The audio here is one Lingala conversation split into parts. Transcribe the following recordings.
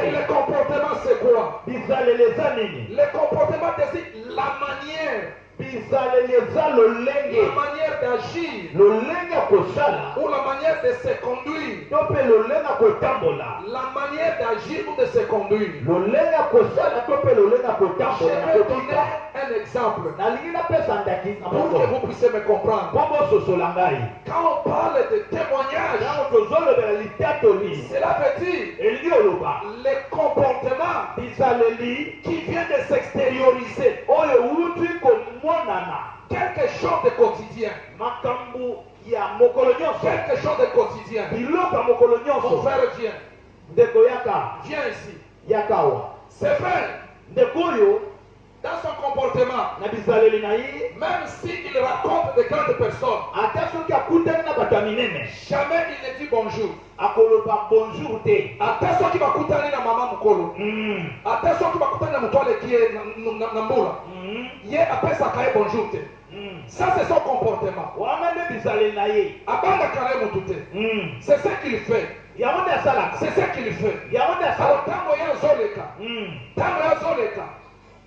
Et le comportement, c'est quoi? Le comportement, c'est la manière. La manière d'agir ou la manière de se conduire. La manière d'agir ou de se conduire. Je vais donner un exemple pour que vous puissiez me comprendre. Quand on parle de témoignage, cela veut dire le comportement qui vient de s'extérioriser. Quelque chose de quotidien. Quelque chose de quotidien. Mon frère vient. Viens ici. C'est vrai. Dans son comportement, même s'il raconte de grandes personnes, jamais il ne dit bonjour. Attention qui va coûter na maman mukolo. Attention qui va coûter na mutole qui est na mbula. Yé après ça kaye bonjour te. Ça c'est son comportement. Abanda kare mutute. C'est ce qu'il fait. C'est ce qu'il fait. Alors tango ya zoleka. Tango ya zoleka.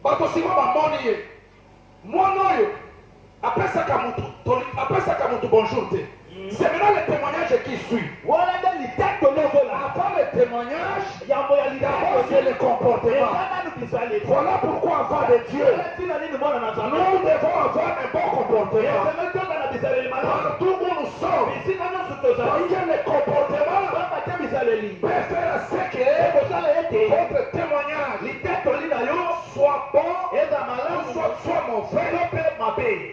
Bato sima ba moni ye. Monoyo. Après ça kamutu bonjour te. C'est maintenant le témoignage qui suit. Avant le témoignage, d'abord c'est le comportement. Voilà pourquoi avant de Dieu, nous devons avoir un bon comportement. Partout où nous sommes, parce que le comportement peut faire ce que votre témoignage soit bon, soit mauvais.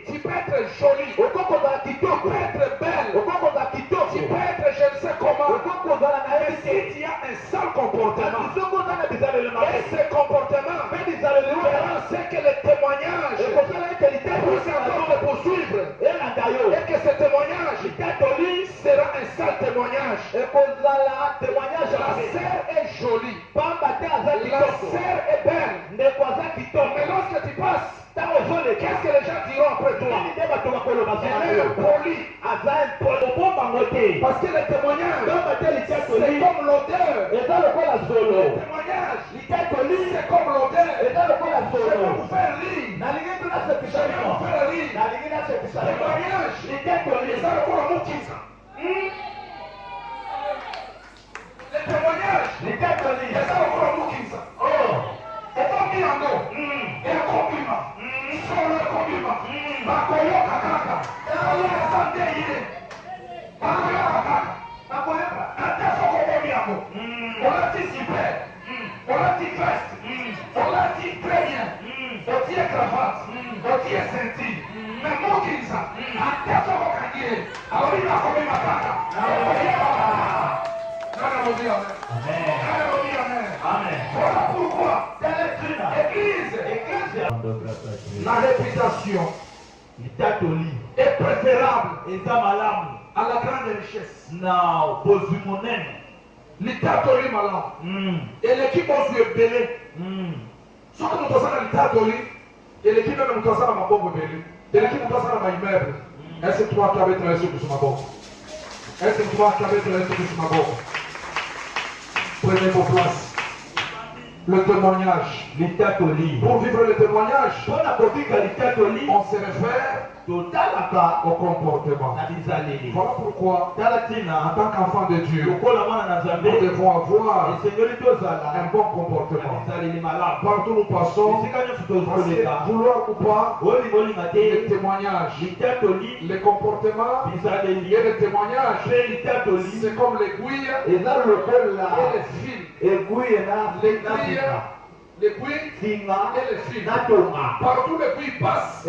Tu peux être joli, tu peux être belle, tu peux être je ne sais comment. Mais si tu as un sale comportement, et ce comportement verra ce que le témoignage vous encore de poursuivre, et que ce témoignage sera un sale témoignage. La sœur est jolie, la sœur est belle, mais lorsque tu passes, qu'est-ce que les gens diront après toi? Elle est polie. Parce que le témoignage, c'est comme l'odeur. Le témoignage, c'est comme l'odeur. Je vais vous faire rire. Le témoignage, c'est comme l'Moukisa. Le témoignage, c'est comme l'Moukisa. Et pas mis en eau. Et un compliment. Sur le compliment. Bakoyoka kaka. Bakoyoka santé yé. Bakoyoka kaka. Bakoyoka. Attention comment mis en eau. On l'a dit super. On l'a dit veste. On l'a dit très bien. On dit cravate. On dit ceinture. Mais Moukisa. Attention comment kanye. Alors il va comme ma kaka. Amen. Voilà pourquoi Église, la réputation est préférable à la grande richesse. L'itatori malam. Et l'équipe aussi est belé. Ce que nous faisons dans l'itatori, et l'équipe même nous faisons dans ma bombe belé. Et l'équipe nous faisons dans ma immeuble. Est-ce que toi qui avais traversé sur ma bombe? Est-ce que toi qui avais traversé sur ma bombe? Prenez vos places. Le témoignage. Pour vivre le témoignage, on se réfère au comportement. Voilà pourquoi, en tant qu'enfant de Dieu, nous devons avoir un bon comportement. Partout nous passons, parce que vouloir ou pas, le témoignage, le comportement et le témoignage, c'est comme l'aiguille et le fil. L'aiguille et le fil. Partout l'aiguille passe.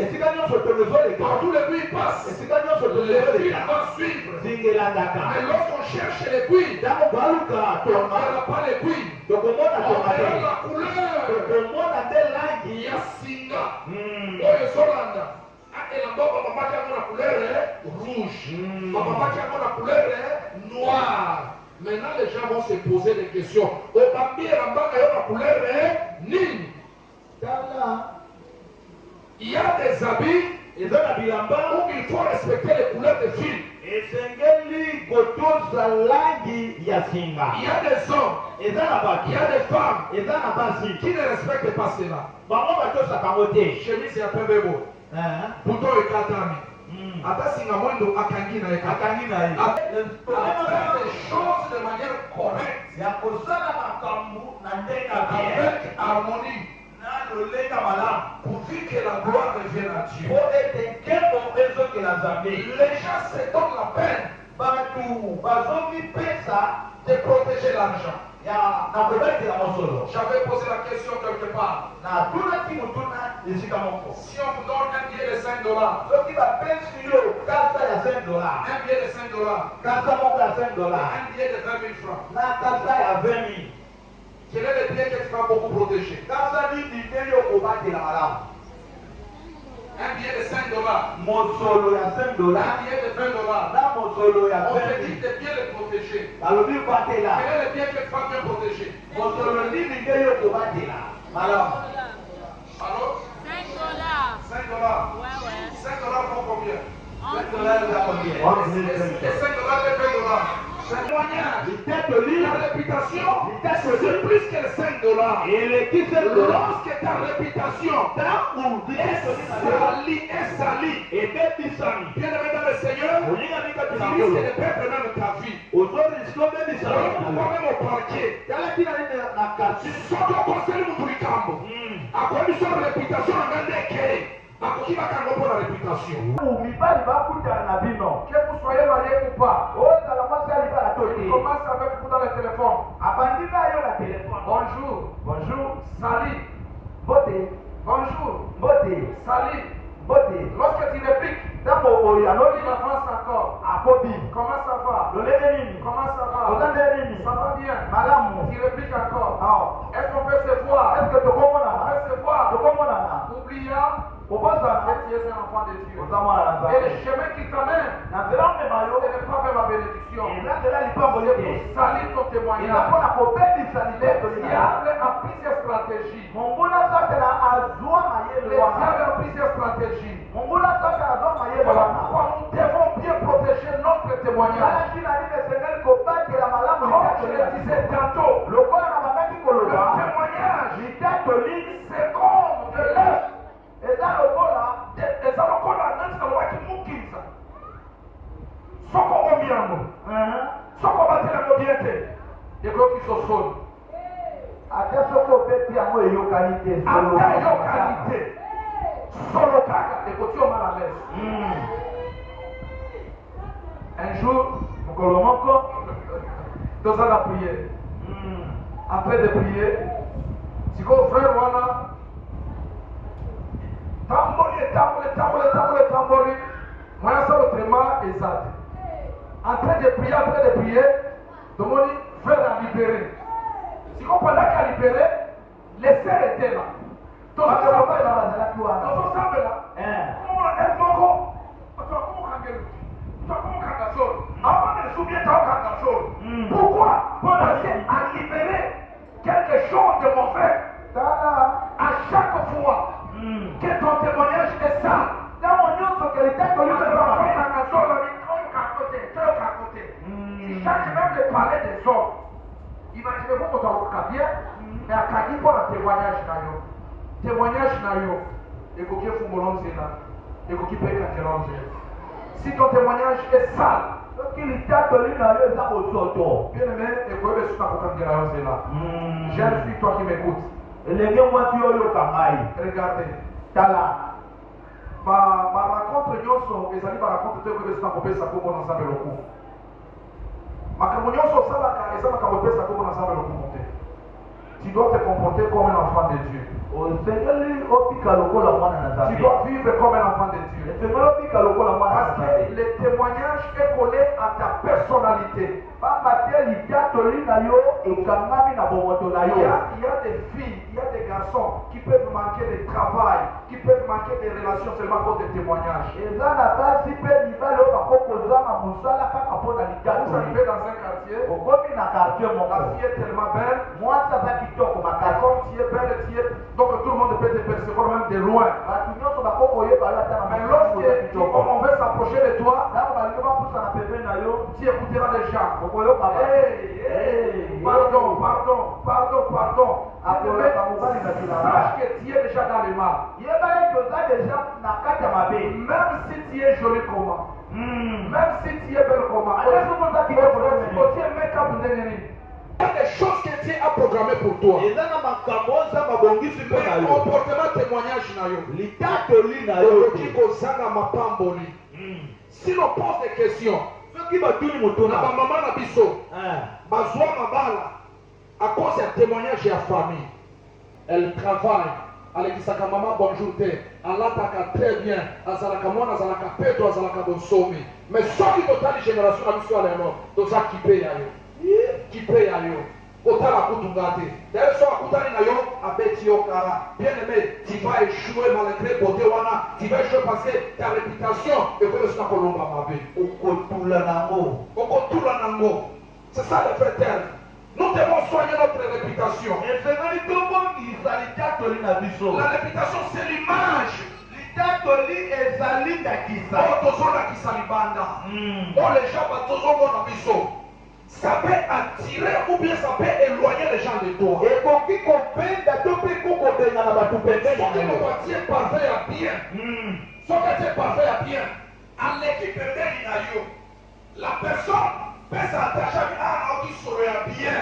Partout l'aiguille passe. Le fil va suivre. Mais lorsqu'on cherche l'aiguille, on ne verra pas l'aiguille. On verra la couleur. Il y a Singa. Oyo Solanda. Et la papa qui a la couleur rouge. Papa qui a la couleur noire. Maintenant, les gens vont se poser des questions. Au papier, la couleur est nine. Il y a des habits où il faut respecter les couleurs de fil. esengeli kotoza langi ya singa. Il y a des hommes, il y a des femmes qui ne respectent pas cela. Bango batosaka ngo te. Chemise ya pembe bo. Bouton ekatami. Ata singa mwendo akangi na ye. Faire les choses de manière correcte. Ya kosala makambo na ndenge ya bien. Avec harmonie. Na lolenga malamu. Pourvu que la gloire revienne à Dieu. Po ete nkembo ezokela Nzambe. Les gens se donnent la peine. Batu bazomi pesa de protéger l'argent. ya na kobetela mosolo. J'avais posé la question quelque part. Na tunaki mutuna esika moko. Si on vous donne un billet de $5, soki bapesi yo kasa ya $5, un billet de $5, kasa moko ya $5, un billet de 20 000 francs, na kasa ya 20 000, quel est le billet que tu vas beaucoup protéger? kasa nini nde yo kobatela malamu? Un billet de $5, mosolo ya $5, un billet de 20 $, na mosolo ya on te 20 dit 000, de bien le protéger. balobi batela Quel est le billet que tu vas bien protéger? mosolo nini nde yo kobatela malamu? Alors, $5. 5 $. Ouais, ouais. 5 $ font combien? $5 ya combien? Et 5 $ et 20 $. C'est témoignage. Litatoli, La réputation, c'est plus que les 5 $. eleki $5, Lorsque ta réputation tangu est salie, ebebisami bien-aimé dans le Seigneur, olinga tu mikati na risques nkolo de perdre même ta vie. ozoriske Pourquoi obebisami même au parquet? tala tina nini na kasi Soki okoseli mutu likambo, akomiso réputation na nga ndeke, akoki bakango mpo na réputation. mibali bakutana na bino Que vous soyez marié ou pas, ozala mwasi ya libala to il te commence avec vous dans le téléphone. abandi na yo na telefone. Bonjour, Bonjour, salut, mbote, bonjour, mbote, salut. mbote. Lorsque tu répliques, Ntango oyo il aloli avance encore. akobi Comment ça va? lolenge nini Comment ça va? ozande nini Ça va bien. malamu. Tu répliques encore. Ah, Est-ce qu'on peut se voir? est-ce que On tokomonana peut se voir. tokomonana Oubliant kobosana que tu es un enfant de Dieu. oza mwana na Et Nzambe le chemin qui t'amène, na nzela omema ce yo n'est pas vers la bénédiction. eza nzela lipango C'est te pour salir ton eza témoignage. mpona kobebisa Le litetoli na yo. diable a plusieurs stratégies. monguna satana azwa Le mayele diable wana a plusieurs stratégies. monguna satana azwa mayele Voilà wana pourquoi nous devons bien protéger notre témoignage. alaki na nini esengeli kobatela malamu Comme je litetoli le na disais biso. tantôt, lokola na bandaki le koloba témoignage, litetoli c'est comme de l'œuf. eza lokola eza lokola neti nalobaki mokiliza soko ombi yango soko bateli yango bien te ekoki sosoni ate soki obeti yango eyokani te ata eyokani te solo kaka ekoti oma na mese un jour mokolo moko toza na priere après de prier sikoyo frère wana tamboli moya sala vraiment eza te en train de prier tomoni frère a libéré sikoyo pendaki a libéré les sœurs étaient là tozosambela komona aide moko toakomokangeli toakomokanga solo avana esubie taokanga solo pourquoi parce que a libéré quelque chose de mauvais à chaque fois que ton témoignage est sale. ntango nyonso kelitatoli Si chaque même de parler des hommes, imaginez-vous que tu as bien, mais à Kadi pour un témoignage na yo. Témoignage na yo. Et que Dieu vous là. Et que tu payes quand si ton témoignage est sale, soki litatoli na yo eza bosoto bien aimé, et que tu as là. Jeune fille, toi qui m'écoutes, elenge mwasi oyoka ngai regardez. tala Ma rencontre nyonso ezali ba rencontre te ko besa kopesa ko bona nzambe lokumu. Makambo nyonso osalaka eza makambo epesa ko bona nzambe lokumu te. Tu dois te comporter comme un enfant de Dieu. osengeli opika lokola mwana na Tu nzambe dois vivre comme un enfant de Dieu. esengeli opika lokola mwana na Parce que nzambe le témoignage est collé à ta personnalité. pamba te litatoli na yo ekangami na bomoto na yo Il y a des filles, il y a des garçons qui peuvent manquer de travail, qui peuvent manquer de relations seulement à cause des témoignages. eza na basi mpe mibali oyo bakokozanga mosala kaka mpo na Vous litatoli arrivez dans un quartier, okomi na quartier la moko fille est tellement belle, mwasi aza kitoko makasi comme tu es belle, donc tout le monde peut te percevoir même de loin. bato nyonso Mais lorsqu'on veut s'approcher de toi, tu écouteras les gens. Pardon. Sache que tu es déjà dans le mal. Même si tu es joli comment, même si tu es belle comment, il y a des choses que Dieu a programmées pour toi. Mais comportement témoignage si l'on pose des questions, maman na biso, bazwa mabala à cause du témoignage de la famille. Elle travaille. Alekisaka maman bonjour te. Alataka très bien. Azalaka mwana azalaka peto azalaka bonsomi. Mais soki totali génération na biso aleno, toza kipe ya yo. Kipe ya yo. Otala kutunga te. D'ailleurs so akutani na yo abeti yo kara. Bien aimé, tu vas échouer malgré beauté wana. Tu vas échouer parce que ta réputation est comme ça kolomba mabe. Okotula nango. C'est ça le vrai terme. Nous devons soigner notre réputation. La réputation, c'est l'image. Ça peut attirer ou bien ça peut éloigner les gens de toi. Si le quartier parfait à bien, à l'équipe de la personne peut s'attacher à un qui serait bien.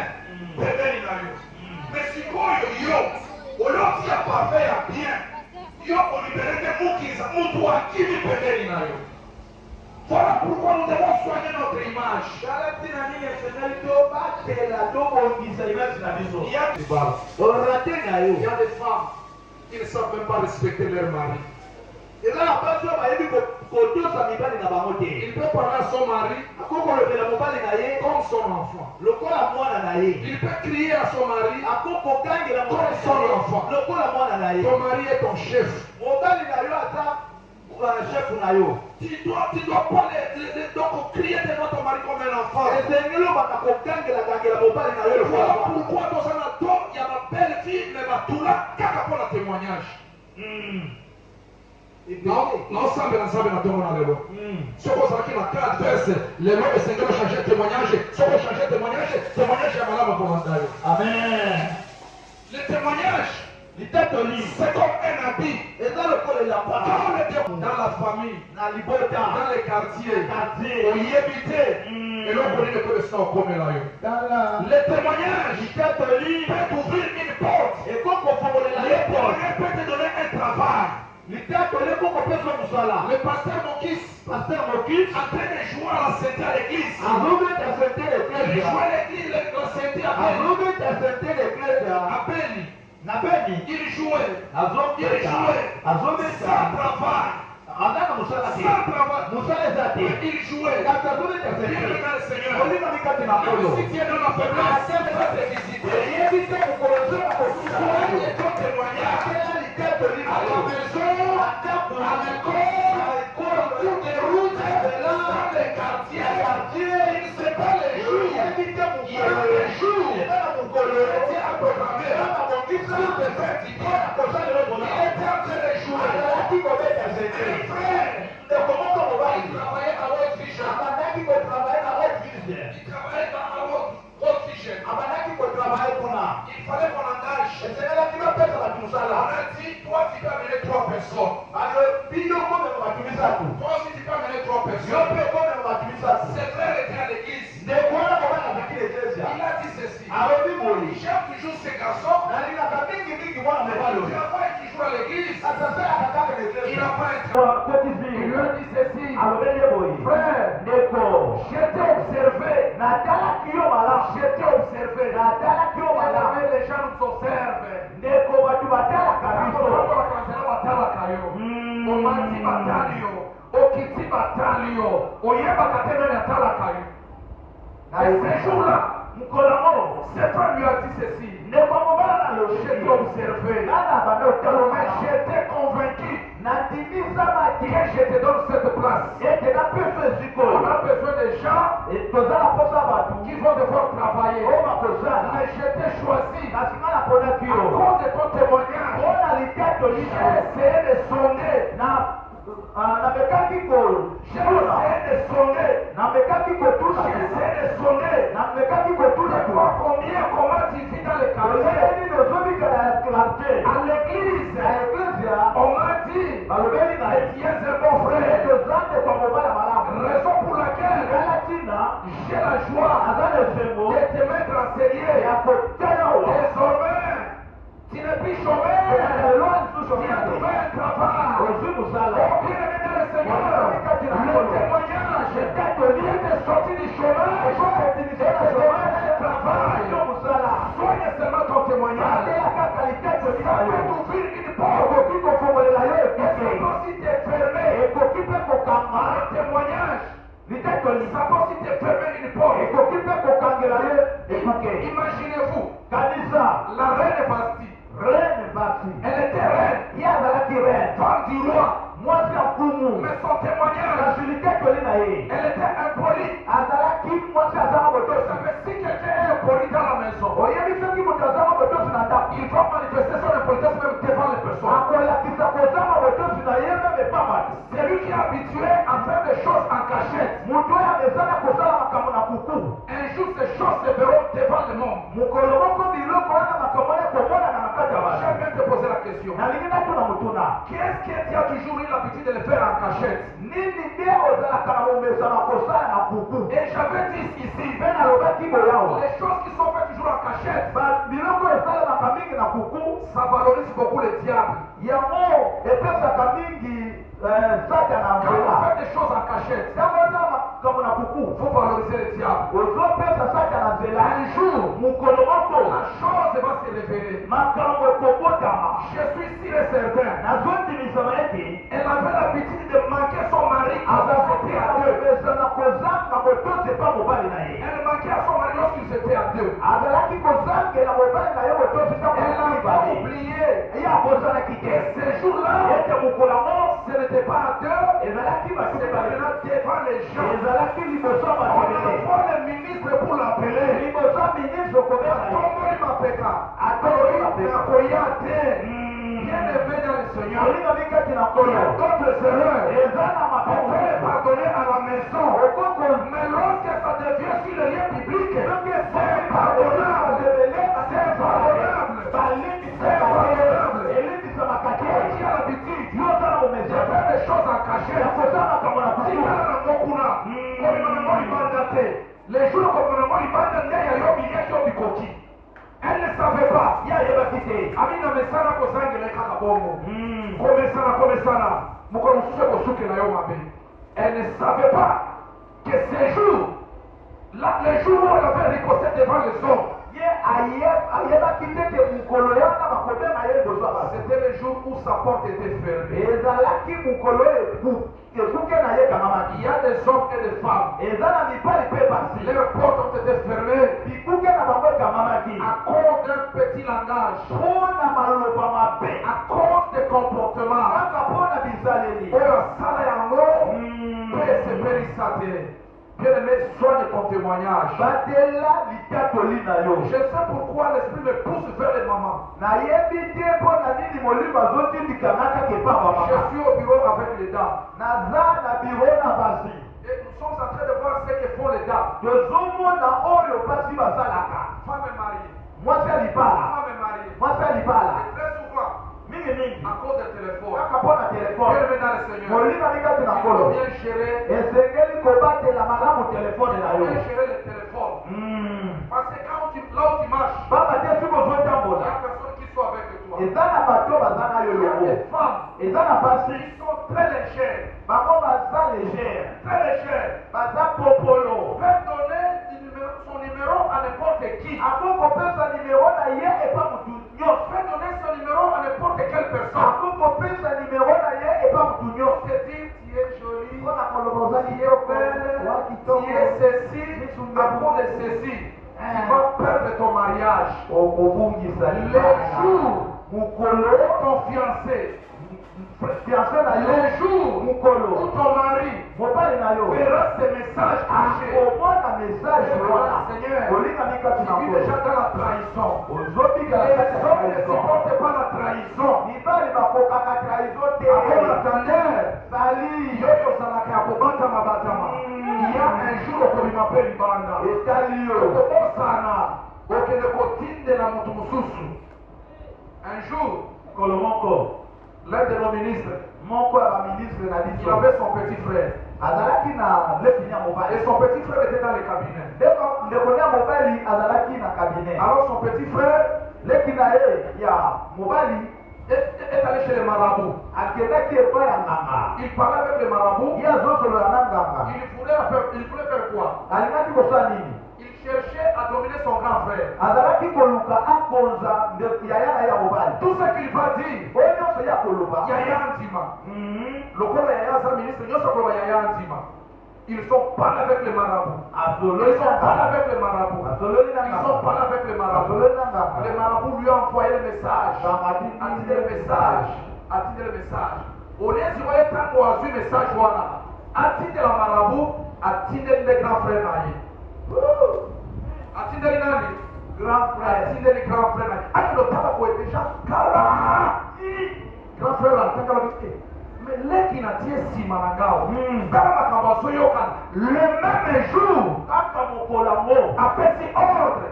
Mais si quoi yo, au lieu de parfait à bien, yo on libère des mots qui voilà pourquoi nous devons soigner notre image. Il y a des femmes qui ne savent même pas respecter leur mari. Il peut parler à son mari comme son enfant. Il peut crier à son mari comme son enfant. Ton mari est ton chef. Tu dois pas donc crier devant ton mari comme un enfant. Voilà pourquoi dans un atome, il y a ma belle fille, mais ma toula, kaka pour le témoignage. Non, ça me lance à la lelo. Ce qu'on s'en qui la carte verse, les lois de Seigneur changer de témoignage. Ce qu'on change de témoignage est malade pour l'endaille. Amen. Le témoignage, c'est comme un habit. Dans la famille, dans les quartiers, on y habite. Et l'on connaît le connaissant comme là. Le témoignage peut ouvrir une porte. Le témoignage peut te donner un travail. Le pasteur Mokis, en train de jouer à la santé à l'église. Il jouait à l'église, la santé à Beni. Il jouait sans travail. Il jouait. Bien le Seigneur. Si tu es dans la faiblesse, ça te visite. Soyez ton témoignage. À la maison, à l'école, autour des routes, dans les quartiers. Il ne sait pas les jours. Il y a des jours. C'était à programmer. Il était en train de jouer. Frère, comment on va travailler à World Vision? Il travaillait dans World Vision. Il fallait qu'on engage. On a dit, toi tu peux amener 3 personnes. Toi aussi tu peux amener 3 personnes. Ses frères étaient à l'église. Il a dit ceci. J'aime toujours ces garçons. Il travaille toujours à l'église. Il n'a pas été. Il lui a dit ceci. Frère, je t'ai observé. Les gens nous observent. Et ce jour-là, c'est toi lui a dit ceci. Je t'ai observé. Mais j'étais convaincu que je te donne cette place. On a besoin de gens qui vont devoir travailler. Mais je t'ai choisi à cause de ton témoignage. J'ai essayé de sonder namekaki koshona de sonner. namekaki kotuna J'essaie de sonner. namekaki kotuna Je vois comment tu vis dans les quartiers. oyeli nozobika na quartier À l'église, na eklezia on m'a dit, balobeli na que tu es un bon frère. tozande kwa mobala malamu Raison pour laquelle kala tina j'ai la joie aza na esengo de te mettre en sérieux. ya kotala wa Désormais, tu n'es plus chômeur. lelo Tu nsusu as trouvé un travail. ozwi mosala Oh, bien-aimé dans le Seigneur, le témoignage, tu es sorti du chômage, tu es chômage de travail. Soigne seulement ton témoignage. Ça peut t'ouvrir une porte. Et ça si tu es fermé, un témoignage, ça si tu es fermé une porte. Imaginez-vous, la reine Bastille, elle était reine, femme du roi, mais son témoignage, elle était impolie. Ça fait si quelqu'un est impoli dans la maison, il faut manifester son impolitesse même devant les personnes. C'est lui qui est habitué à faire des choses en cachette. Un jour, ces choses se verront devant le monde. J'aime te poser la question. Qu'est-ce que tu as toujours eu l'habitude de le faire en cachette? Et j'avais dit ici, les choses qui sont faites toujours en cachette, ça valorise beaucoup le diable. Quand on fait des choses en cachette, vous valorisez le diable. Un jour, la chose va se révéler. Je suis sûr et certain. Elle avait l'habitude de manquer son mari quand c'était à deux. Elle manquait à son mari lorsqu'ils étaient à deux. Elle n'a pas oublié. Et ce jour-là, ce n'était pas à deux, c'était maintenant devant les gens. On envoie le ministre pour l'appeler. Bien-aimé dans le Seigneur, il y a d'autres erreurs. On peut les pardonner à la maison. Mais lorsque ça devient sur le lieu public, c'est pardonnable. C'est pardonnable. C'est pardonnable. Qui a l'habitude de faire des choses en cachette. Les jours comme elle ne savait pas. Amina mesana kozangela kaka bongo. Komesana. Mukolo susu kosuke na yo mabe. Elle ne savait pas que ces jours, là, les jours où elle avait riposté devant les hommes, c'était le jour où sa porte était fermée. Il y a des hommes et des femmes. Leurs portes ont été fermées à cause d'un petit langage, à cause des comportements. Bien-aimé, soigne ton témoignage. Je sais pourquoi l'esprit me pousse vers les mamans. Je suis au bureau avec les dames. Et nous sommes en train de voir ce que font les dames. Femme est mariée. Femme est mariée. Et très souvent, à cause des téléphones, bien-aimé dans le Seigneur, il faut bien gérer le téléphone. Parce que là où tu marches, il y a personne qui soit avec toi. Il y a des femmes qui sont très légères. Très légères. Peuvent donner son numéro à n'importe qui. Peut donner son numéro à n'importe quelle personne. Te dire tu es jolie, tu es belle, tu es ceci, à cause de ceci, tu vas perdre ton mariage. Les jours où ton fiancé, les jours où ton mari verra ces messages cachés, Seigneur, tu vis déjà dans la trahison. Les hommes ne supportent pas la trahison. Avant la tendeur, ezali yoyo ozalaka ya kobatama batama ya un jour okolima mpe libanda etali yo okobosana okende kotindela motu mosusu. Un jour kolomoko l'un de nos ministres, moko ya baministre na il biso avait son petit frère azalaki na lefini ya mobali et son petit frère était dans le cabinet. ndeko ya mobali azalaki na cabinet Alors son petit frère leki na ye ya mobali est allé chez les marabouts. akendaki epai ya nganga Il parlait avec les marabouts. ye azosolola na nganga Il voulait faire quoi? alingaki kosala nini Il cherchait à dominer son grand frère. azalaki koluka akonza yaya na ye ya mobali Tout ce qu'il va dire, oyo nyonso ya koloba Yaya Ndima. Lokola Yaya sa ministre, nyonso koloba Yaya Ndima. Ils sont pas avec les marabouts. asololi Ils sont pas avec les marabouts. asololi na Ils sont nganga pas avec les marabouts. asololi na nganga Les marabouts lui ont envoyé le message. Bamadi- Attendez le message. Attendez le message. Au lieu de voir tant qu'on a vu le message, voilà. Attendez la marabout, attendez le grand frère Naïe. Attendez le nani. grand frère Attendez le grand frère Naïe. Ah, le papa est déjà Kala. Grand frère là, t'as qu'à le dire. Mais là qui n'a dit si manangao. Kala makambaso yokan. Le même jour, kaka mokolango après ces ordres.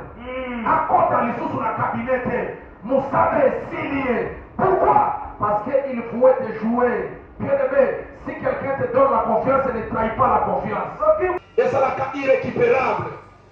Akota lisusu na cabinet Moussabe est signé. Pourquoi? Parce qu'il faut te jouer. Bien aimé, si quelqu'un te donne la confiance, ne trahit pas la confiance. Et ça la irrécupérable.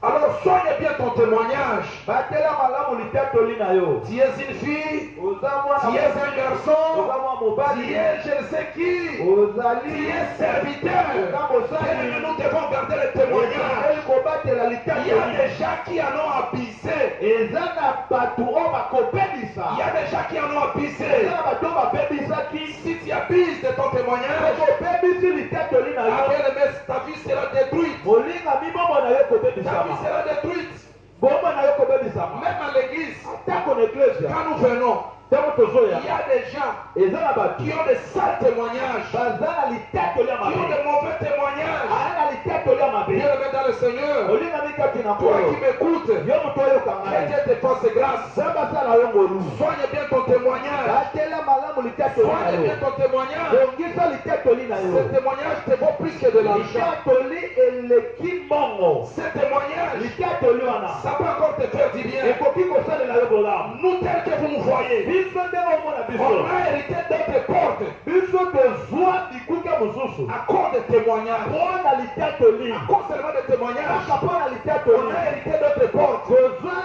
Alors soigne bien ton témoignage. batela malamu litatoli na yo Tu es une fille, oza tu mwana es un garçon, oza mwa tu mobali es je ne sais qui, tu ozali es serviteur. Bien aimé, nous devons garder le témoignage. ezali kobatela Il y a litatoli des gens qui en ont abusé. eza na bato oyo bakopebisa Il y a des gens qui en ont abusé. eza na bato oyo bapebisaki Si tu abuses de ton témoignage, okopebisi litatoli na yo bien aimé, ta vie sera détruite. molingami bombo na yo Ta vie kobebisama sera détruite. bombo na yo kobebisama Même à l'église, atako na eklesia quand nous venons, ntango tozoya il y a des gens eza na bato qui ont des sales témoignages, baza na litatoli ya qui ont mabe de mauvais témoignages. aya na litatoli ya mabe Bien aimé dans le Seigneur, olingami kati na toi nkolo qui m'écoutes, yo moto oyoka que ngai Dieu te fasse grâce. nzambe asala yo ngolu Soigne bien ton témoignage. batela malamu litatoli na Soigne yo bien ton témoignage. bongisa litatoli na Ce yo témoignage te vaut plus que de l'argent. litatoli eleki mbongo Ce témoignage, litatoli wana ça peut encore te faire du bien. ekoki kosalela yo bolamu Nous tels que vous nous voyez, biso ndenge omona on biso a hérité d'autres portes biso tozwa bikuke mosusu à cause des témoignages. mpona litatoli À cause seulement des témoignages, kaka mpona on litatoli a hérité d'autres portes. tozwa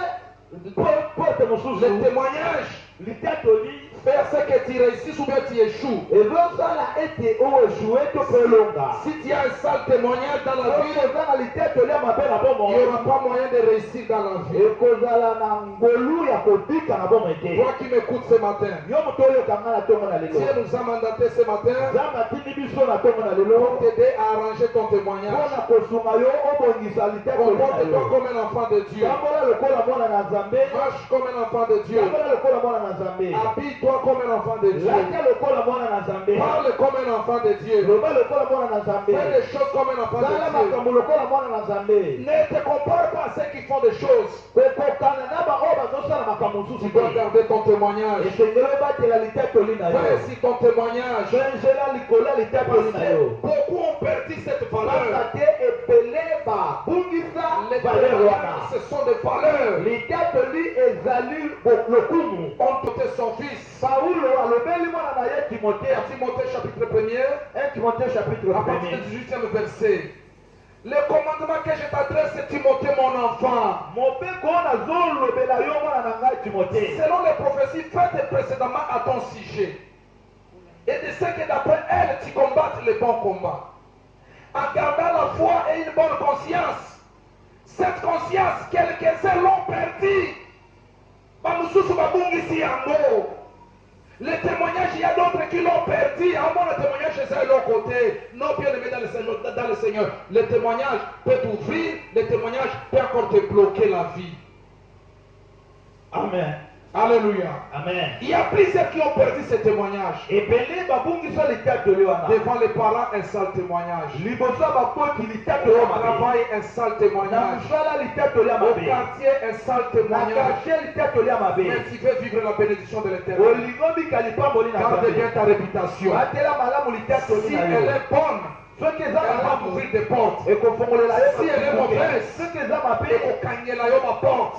porte mosusu Les témoignages litatoli faire ce que tu réussis ou bien tu échoues. ezosala ete oyo eshue to mpe elonga Si tu as un sale témoignage dans la vie, soki oza na litatoli ya mabe na il n'y bomoi aura pas moyen de réussir dans la vie. ekozala na ngolu ya kobika na bomoi te Toi qui m'écoutes ce matin, yo moto oyoka nga na ntongo na lelo Dieu nous a mandaté ce matin nzambe atindi biso na ntongo na pour lelo t'aider à arranger ton témoignage. mpona kosunga yo obongisa litatoli na Comporte-toi yo comme un enfant de Dieu. tambola lokola mwana na nzambe Marche comme un enfant de Dieu. tambola lokola mwana na nzambe Habille-toi comme un enfant de Dieu. latia lokola mwana na nzambe Parle comme un enfant de Dieu. loba lokola mwana na nzambe Fais des choses comme un enfant sala de Dieu. makambo lokola mwana na nzambe Ne te compare pas à ceux qui font des choses. kokokana na baoyo bazosala makambo mosusu Tu dois te garder ton témoignage. esengeli obatela litatoli na yo Fais si ton témoignage. zenzela likolo ya litatoli Parce na que yo beaucoup ont perdu cette pamba valeur. te ebele babungisa Les valeur wana témoignages, ce sont des valeurs. litatoli ezali lokumu On peut son fils. paulo alobeli mwana na ye timote Timothée chapitre 1er, 1 timote chapitre à partir 1 du 18e verset. Le commandement que je t'adresse, Timothée, mon enfant, mobeko oyo nazolobela yo mwana na ngai timote selon les prophéties faites précédemment à ton sujet, et de ce que d'après elles tu combattes le bon combat, en gardant la foi et une bonne conscience. Cette conscience, quelques-uns l'ont perdue. Bamususu babungisi yango. Les témoignages, il y a d'autres qui l'ont perdu. À mon témoignage, c'est de l'autre côté. Non, bien aimé dans le Seigneur. Le témoignage peut t'ouvrir. Le témoignage peut encore te bloquer la vie. amen Alléluia. Amen. Il y a plusieurs qui ont perdu ce témoignage. Et belé babungi so litato wana. Devant les parents, un sale témoignage. Liboso bakoti litato Au wana. travail, un sale Na témoignage. musala litato Au wana. quartier, un sale Na témoignage. quartier litato wana. Mais tu veux vivre la bénédiction de l'Éternel. Oligobi kalipamboli na Garde bien ta réputation. Batela malamu litato Si wana. elle est bonne, Soki elle eza va malamu ouvrir des portes. ekofongolela yo. Si elle est mauvaise, soki eza mabe ekokangela yo ma porte.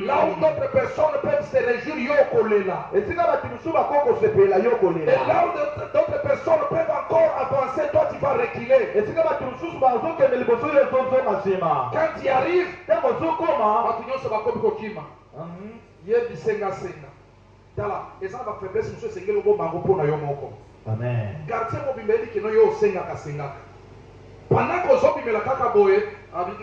Là où d'autres personnes peuvent se réjouir, yo kolela. esika bato mosusu bakoko kosepela yo Et kolela. là où d'autres personnes peuvent encore avancer, toi tu vas reculer. esika bato mosusu bazokende liboso yo ezozonga nsima. Quand tu arrives, ntango ozokoma bato nyonso bakomi kokima. Yebisengasenga. Tala, eza na bafaiblesse mosusu esengeli obomba yango mpo na yo moko. amen. Quartier mobimba yebi kino yo osengaka sengaka. Pendant kozobimela kaka boye, abi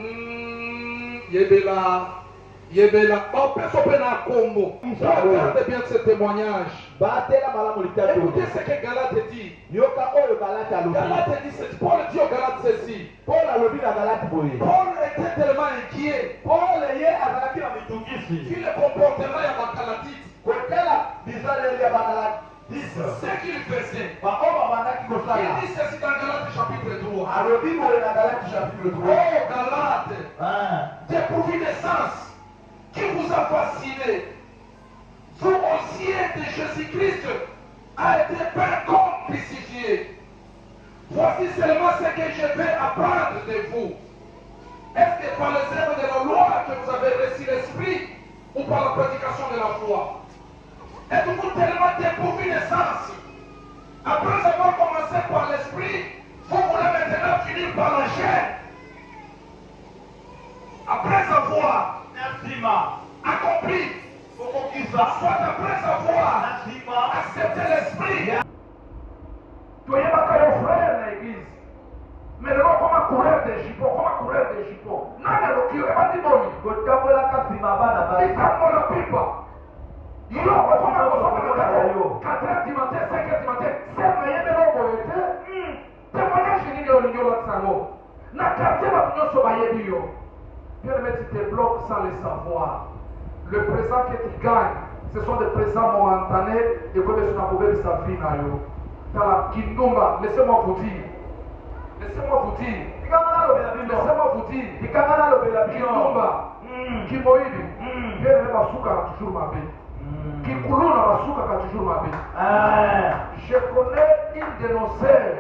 yebela bapeso mpe na kombo. Regarde bien ce témoignage. batela malamu litato. Écoutez ce que Galate dit. yoka oyo galate alobi. Galate dit ceci. Paul dit au Galate ceci. paul alobi na galate boye. Paul était tellement inquiet. paul ye azalaki na mitungisi. Vu le comportement ya bagalatite. kotala bizaleli ya bagalate. Ce qu'il faisait. baoyo babandaki Il kosala. dit ceci dans Galate chapitre 3. alobi boye na galate chapitre 3. Oh Galate, dépourvu de sens, qui vous a fasciné. Vous aussi de Jésus-Christ a été peint comme crucifié. Voici seulement ce que je vais apprendre de vous. Est-ce que par les œuvres de la loi que vous avez reçu l'esprit ou par la prédication de la foi? Êtes-vous tellement dépourvu de sens? Après avoir commencé par l'esprit, vous voulez maintenant finir par la chair. Après avoir accompli, soit après avoir accepté l'esprit, tu es pas qu'un frère dans l'église. Mais le comment courir des jipots, comment courir des jipots. Non, le qui est pas dit bon. Il t'a la pipe. Il a comment on 4h du matin, 5h du matin, c'est moyen de l'envoyer. Témoignage ni le salon. Na quartier va venir sur Bayebio. Permets tu te bloques sans le savoir. Le présent que tu gagnes, ce sont des présents momentanés et comme je n'ai pas vu sa vie. Dans la Kindumba, laissez-moi vous dire. Laissez-moi vous dire. Laissez-moi vous dire. Kindumba, Kimoïdi, Pierre Masuka a toujours ma vie. Kikuluna Masuka a toujours ma vie. Je connais une de nos sœurs.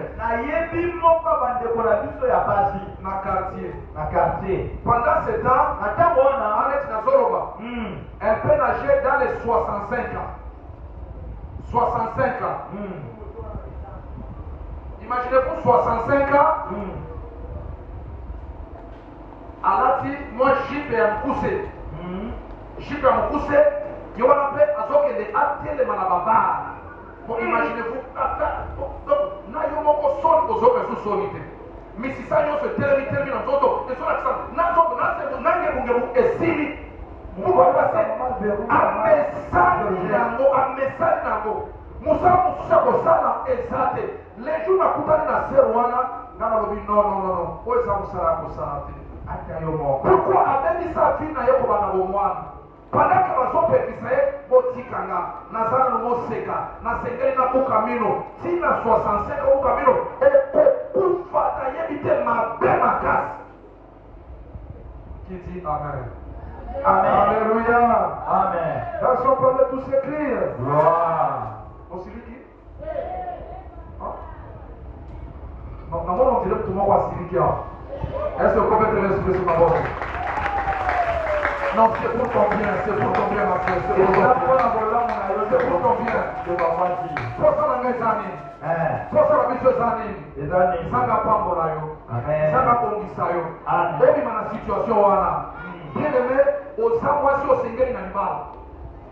Na quartier. Pendant ce temps, Annette Nazoroba, elle peut nager dans les 65 ans. 65 ans. Imaginez-vous 65 ans. Alati, moi Jip et Amkousé. Jip et Amkousé, qui ont appelé Azoke de Atiel et Manababa. Bon, imaginez-vous, donc, Nayomoko son aux autres sous-solités. Mais si ça, nous se termine dans notre et sur l'accent, nous esili, nous va passer un message nango. Moussa Moussa Kosala exalté. Les jours à Koutani na Serwana, non, où est ça Moussa Kosala? Pourquoi a-t-il sa fille na Yokobana Bomwana? Pendant que nous sommes pétrissés, Botikanga, Nazana Moseka, Nasengeli na Mukamino, Tina 65 Mukamino, et Kokufa Tayebite ma Bemakas. Qui dit Amen? Amen. Alléluia. Amen. Dans son parler tout s'écrire. Gloire. On s'y dit? Non, on dirait que tout le monde va s'y dire. Est-ce que vous pouvez l'esprit sur ma voix? Non, c'est pour ton bien, c'est pour ton bien, ma soeur. C'est pour ton bien. C'est pour ton bien. Pour ça, la maison, pour ça, la maison, ça n'a pas mon ayo. Ça n'a pas mon isayo. Obi mana situation wana. Bien aimé, au savoir si au sengeli na libala.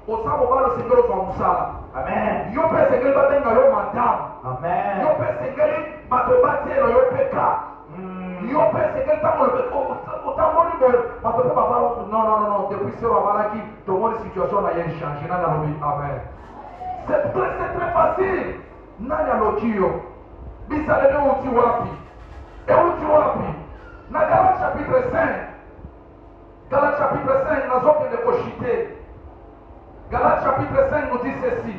Au savoir balo sengeli kwa musala. Amen. Yo pe sengeli batenga yo madame. Amen. Yo pe sengeli batobati no yo peka. Yo pe sengeli tango le peka. Otamboli boy, batope baba non, depuis ce moment-là qui tout le monde situation là y a changé na lobi. Amen. C'est très facile. Nani alokio. Bisale ne uti wapi. Et uti wapi. Na Galates chapitre 5. Galates chapitre 5 na zote de koshite. Galates chapitre 5 nous dit ceci.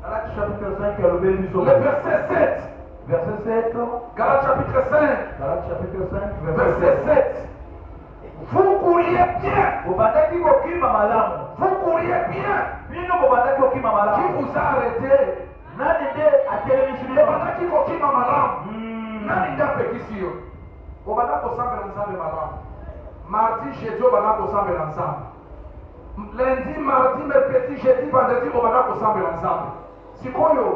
Galates chapitre 5 le Le verset 7. Verset 7. Galates chapitre 5. Galates chapitre 5 Verset 7. Vous couriez bien. Vous couriez bien. Qui vous a arrêté? Obandaki kokima malamu. Nani nda pekisi yo? Obanda kosambela nzambe malamu. Mardi, jeudi, obanda kosambela nzambe. Lundi, mardi, mercredi, jeudi, vendredi, obanda kosambela nzambe. Sikoyo,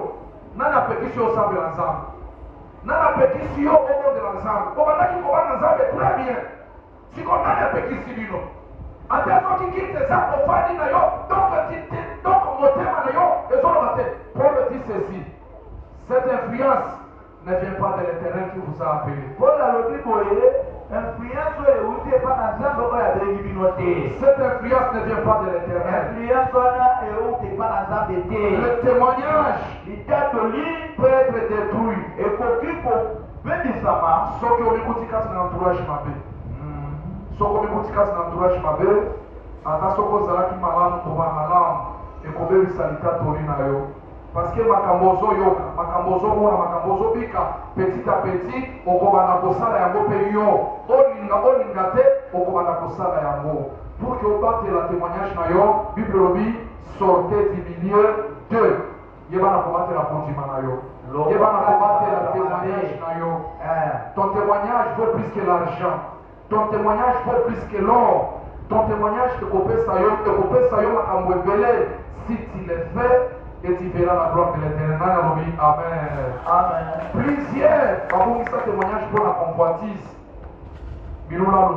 nani apekisi yo osambela nzambe? Nani apekisi yo obondela nzambe? Obandaki kobanda nzambe très bien. Siko nani apekisi bino? Ate soki kiti eza ofandi na yo, donc motema na yo ezoloba te. Paul dit ceci. Cette influence ne vient pas de l'Éternel qui vous a appelé. Cette influence ne vient pas de l'Éternel. Le témoignage peut être détruit. Soki omikuti kati na entourage mabe. Soki omikuti kati na entourage mabe, ata soki ozalaki malamu koba malamu ekobebisa litatori na yo. Parce que makambo ozoyoka, makambo ozomona, makambo ozobika, petit à petit okobanda kosala yango mpe yo olinga te okobanda kosala yango. Pour que obate la témoignage na yo, Bible lobi sortez du milieu d'eux. Yebana kobate la kondima na yo. Yebana kobate la témoignage na yo. Ton témoignage vaut plus que l'argent. Ton témoignage vaut plus que l'or. Ton témoignage ekopesa yo makambo ebele si tu le fais. Et tu verras la gloire de l'Éternel. Amen. Amen. Plusieurs, avant ça témoignage pour la convoitise. Bilula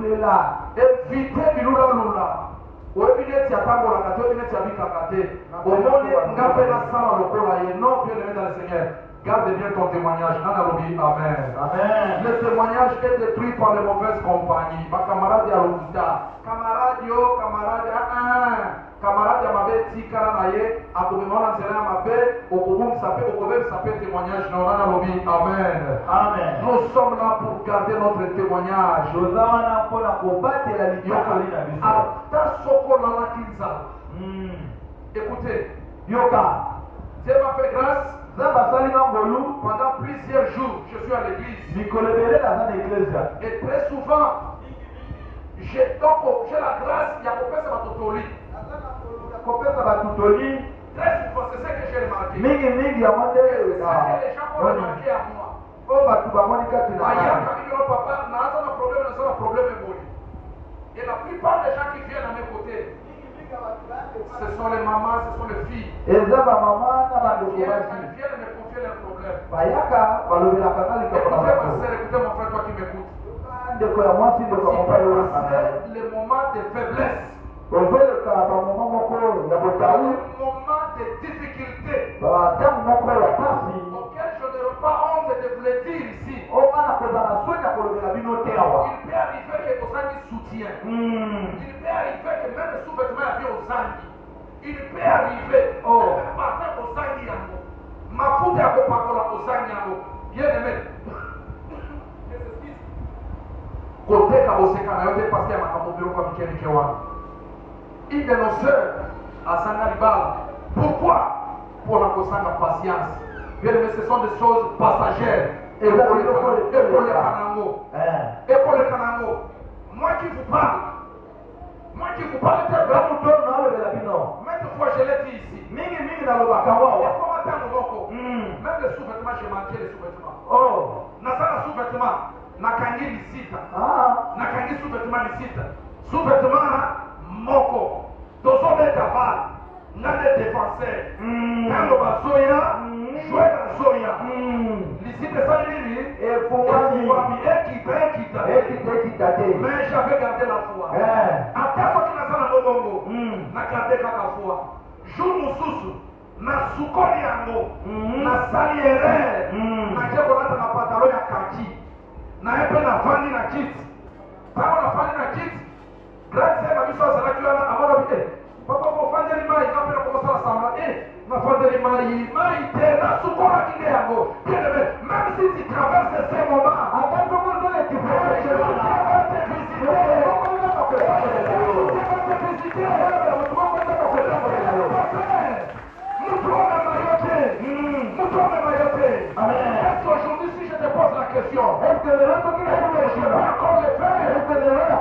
Lula. Évitez Bilula Lula. Oebineti atambo la kate, oebineti abika kate. Omone ngape la sala lokola ye. Non, bien aimé dans le Seigneur. Garde bien ton témoignage. Amen. Amen. Le témoignage est détruit par les mauvaises compagnies. Ma camarade ya Lokuta. Camarade yo, camarade camarade ya mabe tikala na ye akomemona nzela ya mabe okobungisa mpe okobebisa mpe témoignage na ona nalobi amen. Amen. Nous sommes là pour garder notre témoignage. Ata soko lalaki nzala. Écoutez, yoka Dieu m'a fait grâce. Pendant plusieurs jours, je suis à l'église. Et très souvent, j'ai la grâce, il y a coupé sa batotoli. Très souvent, c'est ce que j'ai remarqué. C'est ce que les gens ont remarqué à moi. Et la plupart des gens qui viennent à mes côtés, ce sont les mamans, ce sont les filles. Ils viennent me confier leurs problèmes. Écoutez ma soeur, écoutez mon frère, toi qui m'écoutes. Si vous passez les moments de faiblesse, les moments de difficulté, auxquels je n'aurai pas honte de vous le dire ici. Il peut arriver que vos amis soutiennent. Il peut arriver que même le sous-vêtement est aux amis. Il peut arriver que même parfait aux amis. Ma foute est à aux amis. Bien aimé. Côté Kaboseka, parce qu'il y a ma camobéro comme Kewa. Une de nos sœurs à Sangaribala. Pourquoi? Pour la patience. Bien aimé, ce sont des choses passagères. Et pour les Kanango. Moi qui vous parle, maintes fois je l'ai dit ici. Même les sous-vêtements, j'ai manqué les sous-vêtements. Nasana sous-vêtements, nakangi lisita. Nakangi sous-vêtements lisita. Sous-vêtements, moko. Tozo de tabal. Nade défenseur. Kando bazoya, jouer dans zoya. Lisita ça nini? Ekita. Mais j'avais gardé la foi. Après quoi qu'il a ça dans bongo, n'a gardé qu'à la foi. Jour mususu, na sukoni yango, na saliere, na jekolata na pantalon ya kaki, na epe na fani na kit. Tango na fani na kit, grâce à biso azala kiwana amona bite. Papa ko fandeli mai na pena ko sala sala na fandeli mai te na sukona kide yango. Bien aimé, même si tu traverses ces moments, attends comment tu peux visiter. question. Est-ce que le reste qui est Je peux encore le faire. Est-ce que le reste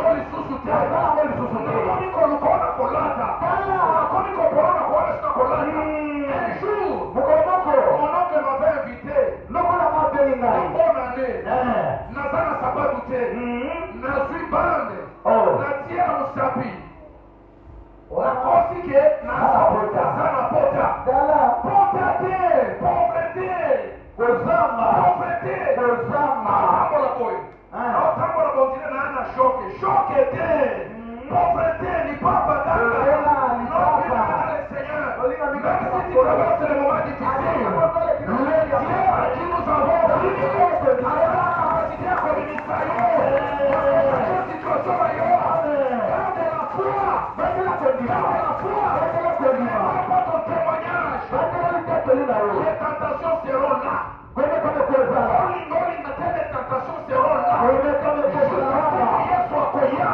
Ngo lisusu te. ngo lisusu te. Nakomi kolukona kolata. Nakomi kopolona kuona sina kolata. Un jour, Mukomoko. mon oncle m'avait invité. Lokola mabeli La ngai. bonne année. Naza na sababu te. Nazwi bande. Natia na musapi. Nakosi ke naza na pota. Dala. Pota te. Pauvreté. Kozama. Pauvreté. Kozama. Natambola koyo. Natambola bondine na ana choke. Choke te. Pauvreté ni papa kaka. Non, bien le Seigneur. Même si tu traverses les moments difficiles, le Dieu à qui nous avons pris a la capacité à communiquer. Chaque situation ailleurs. Garde la foi. Garde la foi. Garde pas ton témoignage. Les tentations seront là. Les tentations seront là. Jusqu'à soit koya.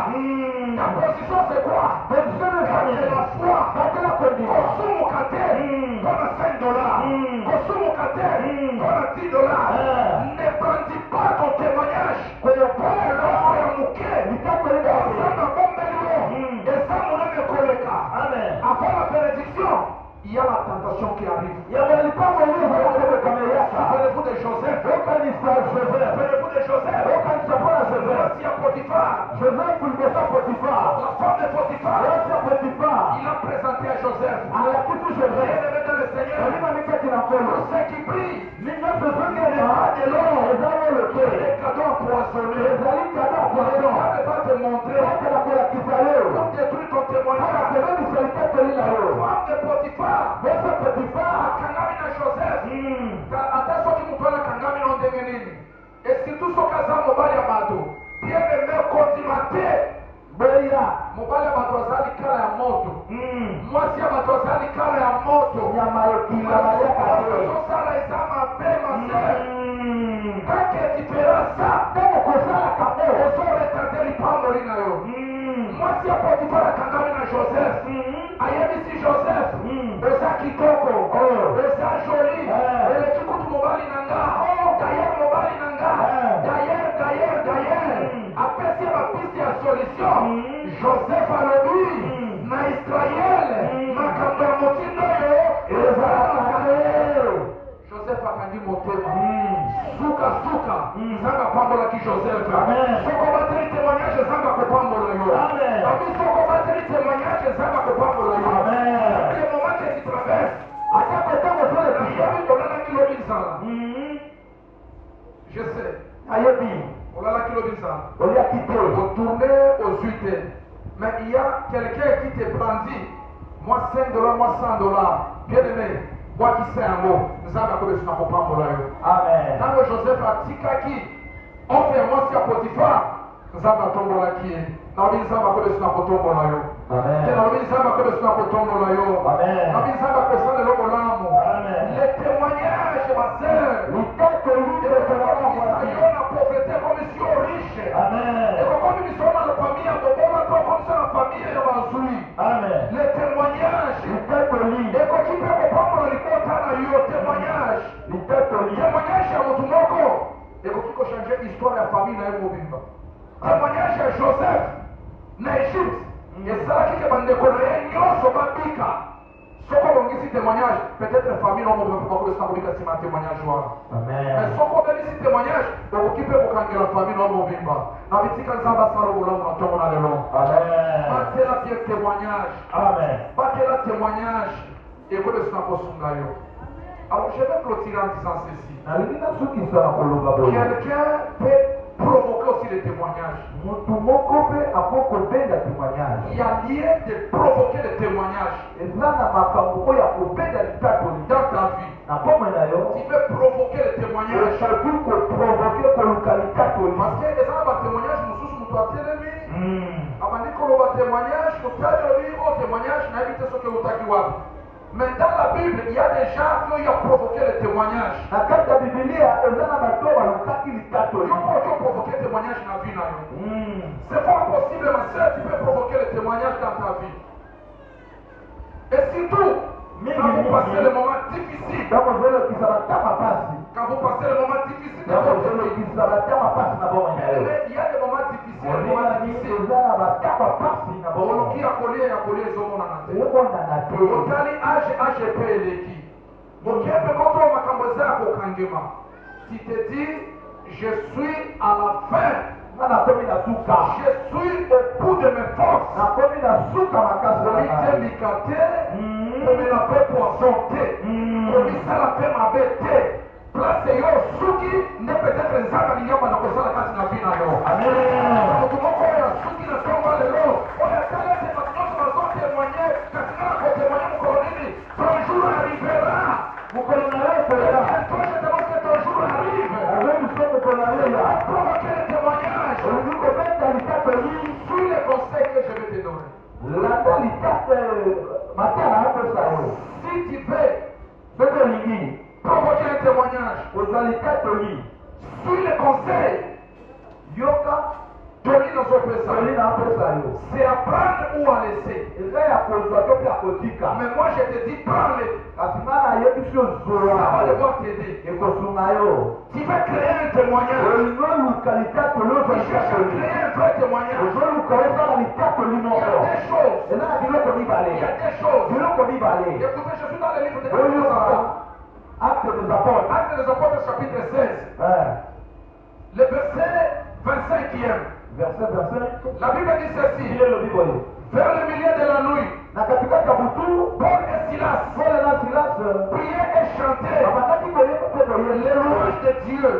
Ta position c'est quoi? Garde la foi. Kosumukate. Donne $5. Kosumukate. Donne $10. Ne brandis pas ton témoignage. Avant la bénédiction, il y a la tentation qui arrive. Souvenez-vous de Joseph. Souvenez-vous de Joseph. Voici à Potiphar. La femme de Potiphar. Il a présenté à Joseph. Bien-aimé dans le Seigneur. Pour ceux qui prient, il n'est pas de l'or. Les cadeaux empoisonnés. Le diable va te montrer. Comme détruire ton témoignage. Femme de Potiphar. Akangami na Joseph. Hata soki mtu anakangami na ndenge nini. Et surtout soki aza mobali ya bato. Bien-aimé kondima te. Mobali ya bato aza likala ya moto. Mwasi ya bato aza likala ya moto. Osala eza mabe mase. Kake tipera sa. Ozoretante lipamboli na yo. Mwasi ya Potiphar akangami na Joseph. Ayebisi Joseph. Oza kitoko. Oza joli. Eleki kutu mobali nanga. D'ailleurs mobali nanga. D'ailleurs. Apesi ya bapisi ya solution. Joseph alobi. Na Israel. Makambo ya motindo yo. Joseph akandi motema. Suka. Zanga pambolaki Joseph. Soko bateli témoignage zanga kopambola yo. Abi soko bateli témoignage zanga kopambola yo. Le moment que tu traverses. Je sais. On a la kilobisa. On tournait aux huit. Mais il y a quelqu'un qui te brandit. Moi $5, moi $100. Bien aimé. Moi qui sais un mot. Nous avons appelé sur notre papa. Amen. Quand Joseph a Tikaki, on fait moi si à Potiphar. Nous avons tombé là qui est. Nous avons appelé sur notre tombe là. Amen. Nous avons appelé sur notre tombe là. Amen. Nous avons appelé sur le lamo. Amen. Les témoignages, ma sœur. La pauvreté comme si on riche. Amen. Et comme nous sommes dans la famille, comme ça la famille est Mansoui. Amen. Les témoignages. Et quand tu peux comprendre le témoignage. Témoignage à Motumoko. Et quand tu peux changer l'histoire de la famille, témoignage à Joseph. Na Égypte. Et ça qui est bandé qu'on a Soko bongisi témoignage, peut-être la famille non peut pas que ça publique si ma témoignage joie. Amen. Mais soko bongisi témoignage, donc qui peut pour que la famille non vivre. Na bitika nzamba sala bola na tomona lelo. Amen. Batela bien témoignage. Amen. Batela témoignage et que le sang posunga yo. Alors je vais clôturer en disant ceci. Quelqu'un peut provoquer aussi les témoignages. Il y a lieu de provoquer les témoignages dans ta vie. Tu peux provoquer les témoignages. Parce que les témoignages nous sommes tous témoignages, mais dans la Bible, il y a des gens qui ont provoqué les témoignages. Ils ont provoqué les témoignages dans la vie. C'est pas possible, ma soeur, tu peux provoquer les témoignages dans ta vie. Et surtout, quand vous passez les moments difficiles, quand vous passez les moments difficiles dans votre Il y a des moments difficiles. Oloki ya kolia ezomona na te. Otali AGP eleki. Mokembe koto makambo zako kangema. Tu te dis, je suis à la fin. Je suis au bout de mes forces. Komite mikate, komi la paix poisonté, komi la paix mabete. Place yo suki ne peut-être nzaka linyama na kosala kasi na vina yo. Amen. Moko ya suki na tomba lelo. Oya kale te matinoso bazo témoigner, katika ko témoigner mukolo nini? Ton jour arrivera. Mukolo na arrivera. Toi je te montre que ton jour arrive. Avec nous sommes mukolo na arrivera. Provoquer le témoignage. Nous commettre dans l'état de vie. Suis les conseils que je vais te donner. La qualité matin à peu ça. Si tu veux, fais de l'igi. Provoquer un témoignage. Suis les conseils. Yoga. C'est à prendre ou à laisser. Mais moi je te dis prends-le. Ça va devoir t'aider. Tu veux créer un témoignage. Tu cherches à créer un vrai témoignage. Il y a des choses. Il y a des choses. Écoutez, je suis dans le livre de Actes des Apôtres, chapitre 16. Le verset 25e. La Bible dit ceci. Vers le milieu de la nuit, Paul et Silas priaient et chantaient les louanges de Dieu.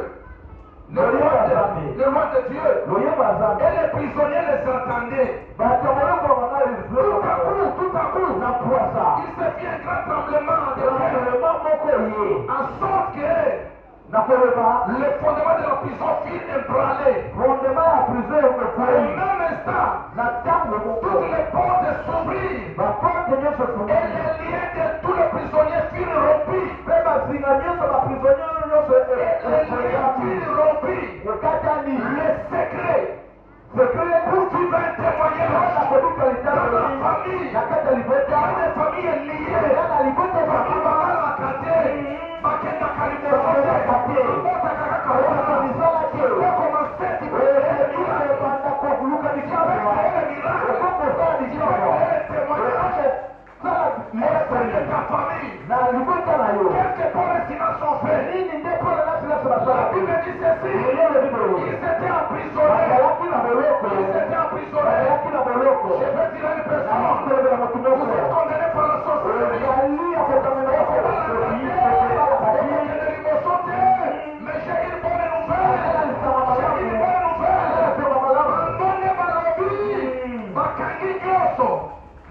Le roi de Dieu. Et les prisonniers les entendaient. Tout à coup, il se fit un grand tremblement de terre, en sorte que le fondement de la prison fit ébranler. Au même instant, toutes les portes s'ouvrirent et les liens de tous les prisonniers furent rompus. Les liens furent rompus. Le secret pour vivre un témoignage dans la famille. Quand la famille est liée, qu'est-ce que Paul et Silas ont fait? La Bible dit ceci. Ils étaient emprisonnés. Je vais dire à une personne, vous êtes condamné par la sorcellerie. Mais j'ai une bonne nouvelle. Bandone balobi bakangi nyonso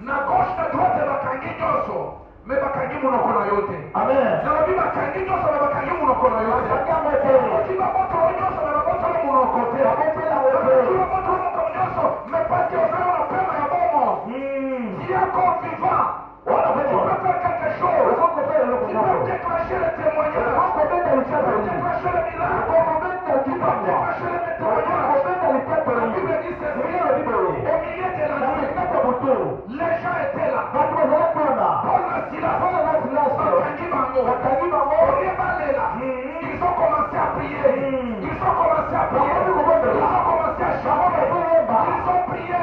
na gauche na droite bakangi nyonso mais bakangi munoko na yote. Amen. Nalobi bakangi nyonso na bakangi munoko na yote. Okiba boto nyonso na boto munoko te. Okiba boto munoko nyonso mais parce que ozala na pema ya bomo. Tu es encore vivant. Tu peux faire quelque chose. Tu peux déclencher le témoignage. Tu peux déclencher le miracle. Tu peux déclencher le témoignage. La Bible dit ceci. Au milieu de la nuit, les gens étaient là. Paul et Silas, ils ont commencé à prier. Ils ont commencé à chanter. Ils ont prié.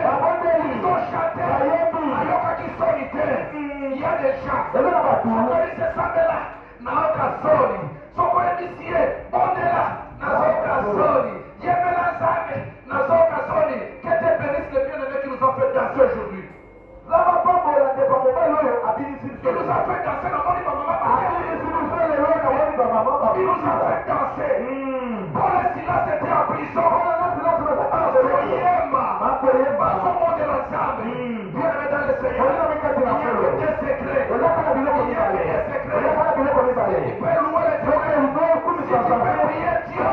Ils ont chanté. Il y a des gens. Que Dieu bénisse les bien-aimés qui nous ont fait danser aujourd'hui. Il nous a fait danser dans mon livre. Il nous a fait danser. Paul et Silas étaient en prison. De l'ensemble. Bien-aimés dans le Seigneur. Il y a des secrets. Il y a des secrets. Il peut louer les dieux. Si tu peux prier Dieu,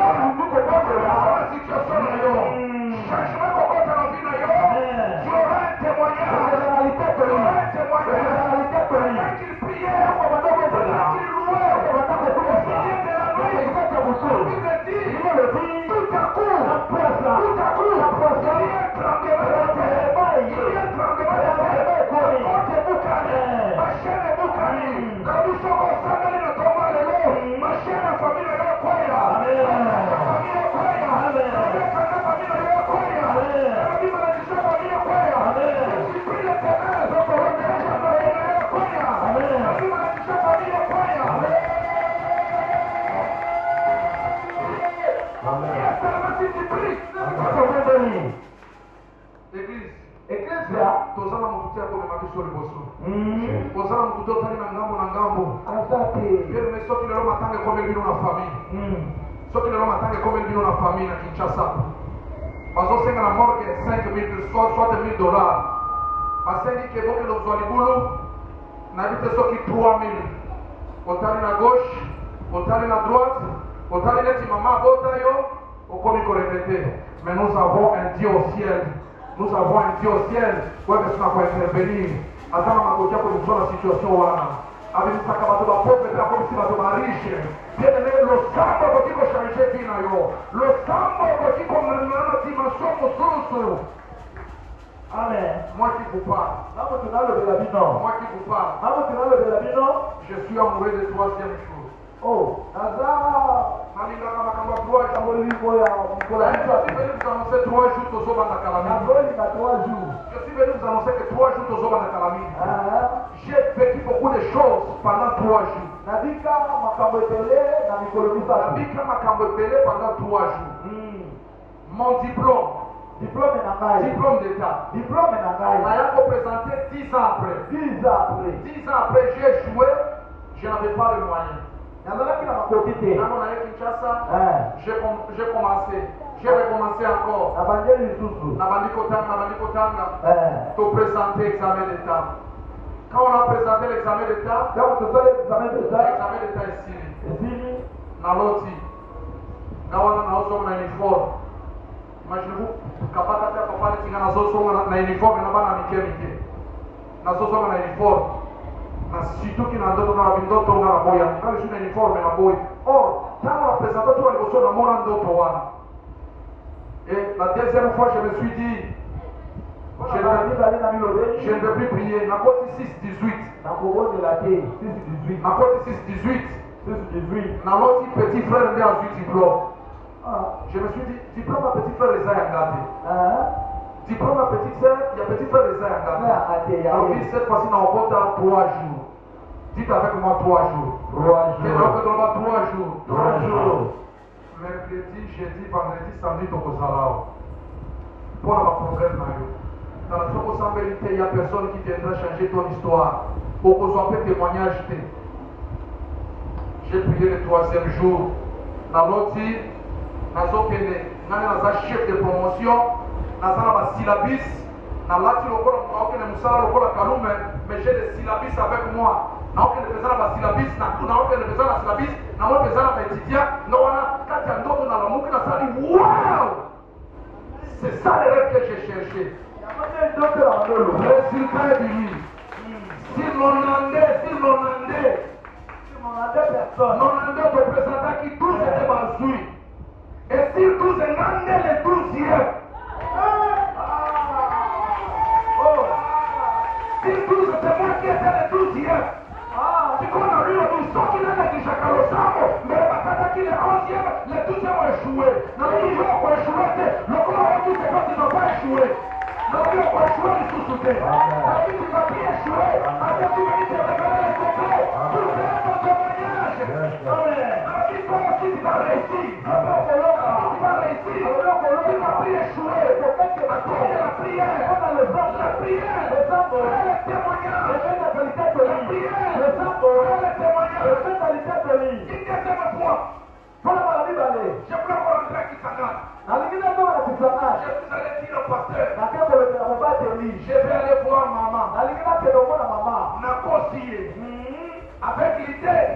la situation est changement qu'on va dans la vie. Tu auras un témoignage. Quand il priait, quand il louait, au milieu de la nuit, biso liboso. Ozala mutu otali na ngambo. Bien mais soki lelo matanga ekomeli bino na famille. Soki lelo matanga ekomeli bino na famille na Kinshasa. Bazosenga na morgue 5 000 soit $2,000. Basengi ke boke lozwa libulu na bite soki 3 000. Otali na gauche, otali na droite, otali neti mama bota yo, okomi ko répéter. Mais nous avons un Dieu au ciel. Nous avons un Dieu au ciel. Ouais, mais ça va intervenir. Azama makokia pour nous la situation wana. Avec nous sakabato ba pauvre et comme si bato ba riche. Bien aimé, le sambo qui ko changer vie na yo. Le sambo qui ko menana na dimension mosusu. Amen. Moi qui vous parle. Moi qui vous parle. Je suis amoureux de troisième chose. Oh, Nazar. Je suis venu vous annoncer 3 jours de Zoba na Calamine. Je suis venu vous annoncer que 3 jours de Zoba na Calamine. J'ai vécu beaucoup de choses pendant 3 jours. Nabika Makambebele pendant 3 jours. Mon diplôme. Diplôme d'État. Maya présenté 10 ans après. 10 ans après, j'ai joué, je n'avais pas de moyens. Quand on allait à Kinshasa, j'ai commencé. J'ai recommencé encore. Nabandi Kotanga. Pour présenter l'examen d'État. Quand on a présenté l'examen d'État, l'examen d'État est signé. Naloti. Nawana naosoma na uniforme. Imaginez-vous, kapata papa tinga nazosoma na uniforme na bana mike. Nazosoma na uniforme. Na surtout qui n'a d'autres na bindoto na boya. Quand je suis na uniforme na boy. Or, quand on a présenté tout le monde na mona ndoto wana. Et la deuxième fois, je me suis dit, je ne veux plus prier. Na côté 6-18. Na côté 6-18. Na l'autre petit frère de 18 diplômes. Je me suis dit, diplôme à petit frère les a gâtés. Diplôme à petite sœur, il y a petit frère les a gâtés. Alors, cette fois-ci, on a encore 3 jours. Dites avec moi 3 jours. 3 jours. Mercredi, jeudi, vendredi, samedi, Tokozalao. Pour avoir un problème, dans la Soko-Sambérité, il n'y a personne qui viendra changer ton histoire. Pour qu'on soit fait témoignage. J'ai prié le 3e jour. Dans l'autre, nazokende nani naza chef de promotion naza na syllabus na lati lokola naokende musala lokola kalume mais j'ai des syllabus avec moi naokende peza na syllabus naokende peza na syllabus na mo peza na étudiant naona kati ya ndoto na lamuki na sali wow c'est ça le rêve que j'ai cherché résultat est venu si l'onandé représenta qui tous étaient bazouis. Et si tous engandent les 12e. Si tous c'est moi qui étais les 12e. Si qu'on a eu le bouson qui n'a dit Jacarosamo, mais le batata qui est 11e, les 12e ont échoué. Nous ont échoué. Le corps qui c'est quand ils n'ont pas échoué. Nous ont échoué du sous-souté. Tu vas bien échouer. Après tu vas te révéler les secrets. Tout c'est ton témoignage. Tu vas réussir. Tu vas réussir. Tu vas plus échouer. Attendez la prière. La prière. Le témoignage. La prière. Le témoignage. Une deuxième fois. Je voulais rentrer à Kisangani. Je suis allé dire au pasteur. Je vais aller voir maman. Nakosiye. Avec l'idée.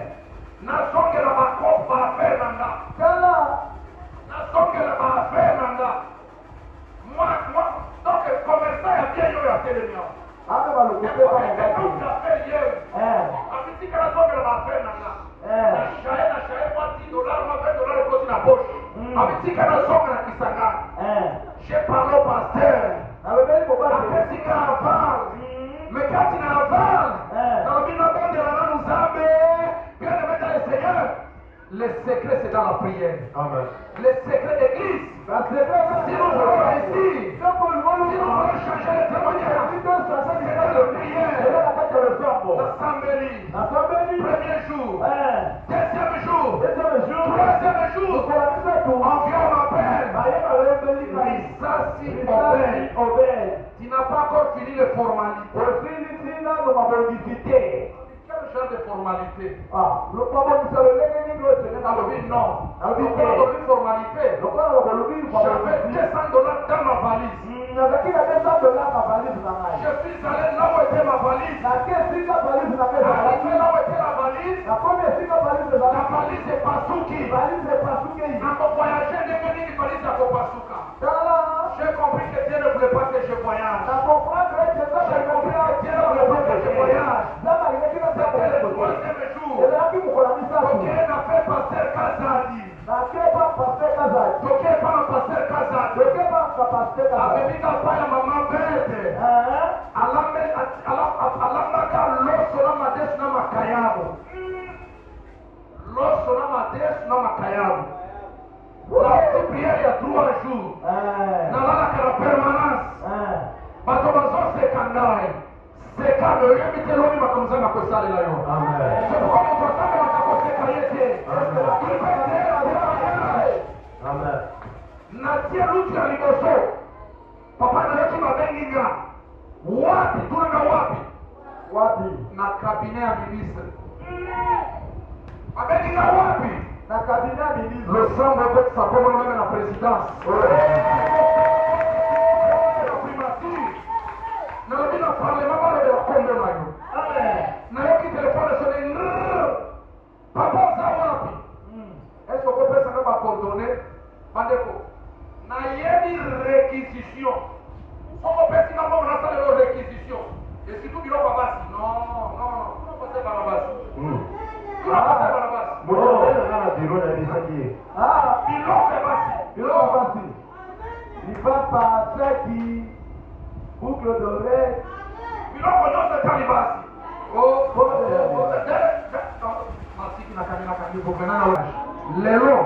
Nasongela makopa affaire nanga. Nasongela ma affaire nanga. Moi, donc commerçant ya bien yo ya télémia. J'ai parlé au pasteur. Mais quand il avale, dans le binaire de la Nzambe, bien de mettre le Seigneur, le secret c'est dans la prière. Amen. Le secret d'église. Si nous voulons réussir, si nous voulons changer les témoignages, c'est dans la prière. L'assemblée, premier jour, deuxième jour, troisième jour, on vient m'appelle. Tu n'as pas encore fini les formalités. formalité. Ah, le papa dit ça, le légui ni le Seigneur. Non. Le formalité. J'avais $200 dans ma valise. Je suis allé là où était ma valise. Arrivé là où était la valise. La valise est Pasuki. Quand on voyageait, devenu une valise à Kopasuka. J'ai compris que Dieu ne voulait pas que je voyage. J'ai compris que Dieu ne voulait pas que je voyage. C'était le troisième jour. Donc il a fait pasteur Kazadi. Donc il pas un pasteur Kazadi. Avec une paille à maman bête. Alamaka l'osso na madesu na makayabu. L'osso na madesu na makayabu. La petite prière il y a 3 jours. Nalala kara permanence. Bato bazo sekandaye. Sekando yemite loni makamza na kosale la yo. Amen. C'est pourquoi mon frère m'a takoseka yete. Amen. Natia lutu ya liboso. Papa na yetu mabengi nga. Wapi tunanga wapi? Wapi? Na cabinet ya ministre. Mabengi nga wapi? Na cabinet ya ministre. Le sang de votre sapon même la présidence. La primature. Na lobi na parlement ba le kombe na yo. Amen. Na yo ki téléphone sonne. Papa za wapi? Est-ce que vous pouvez savoir coordonner? Bandeko. Na yedi réquisition. On peut si maman on a ça de réquisition. Et surtout bilo babasi. Non. Tu vas passer par la base. Tu vas passer par la base. Bilo babasi. Il va passer qui boucle d'oreille. Bilo kono se talibasi. Lelo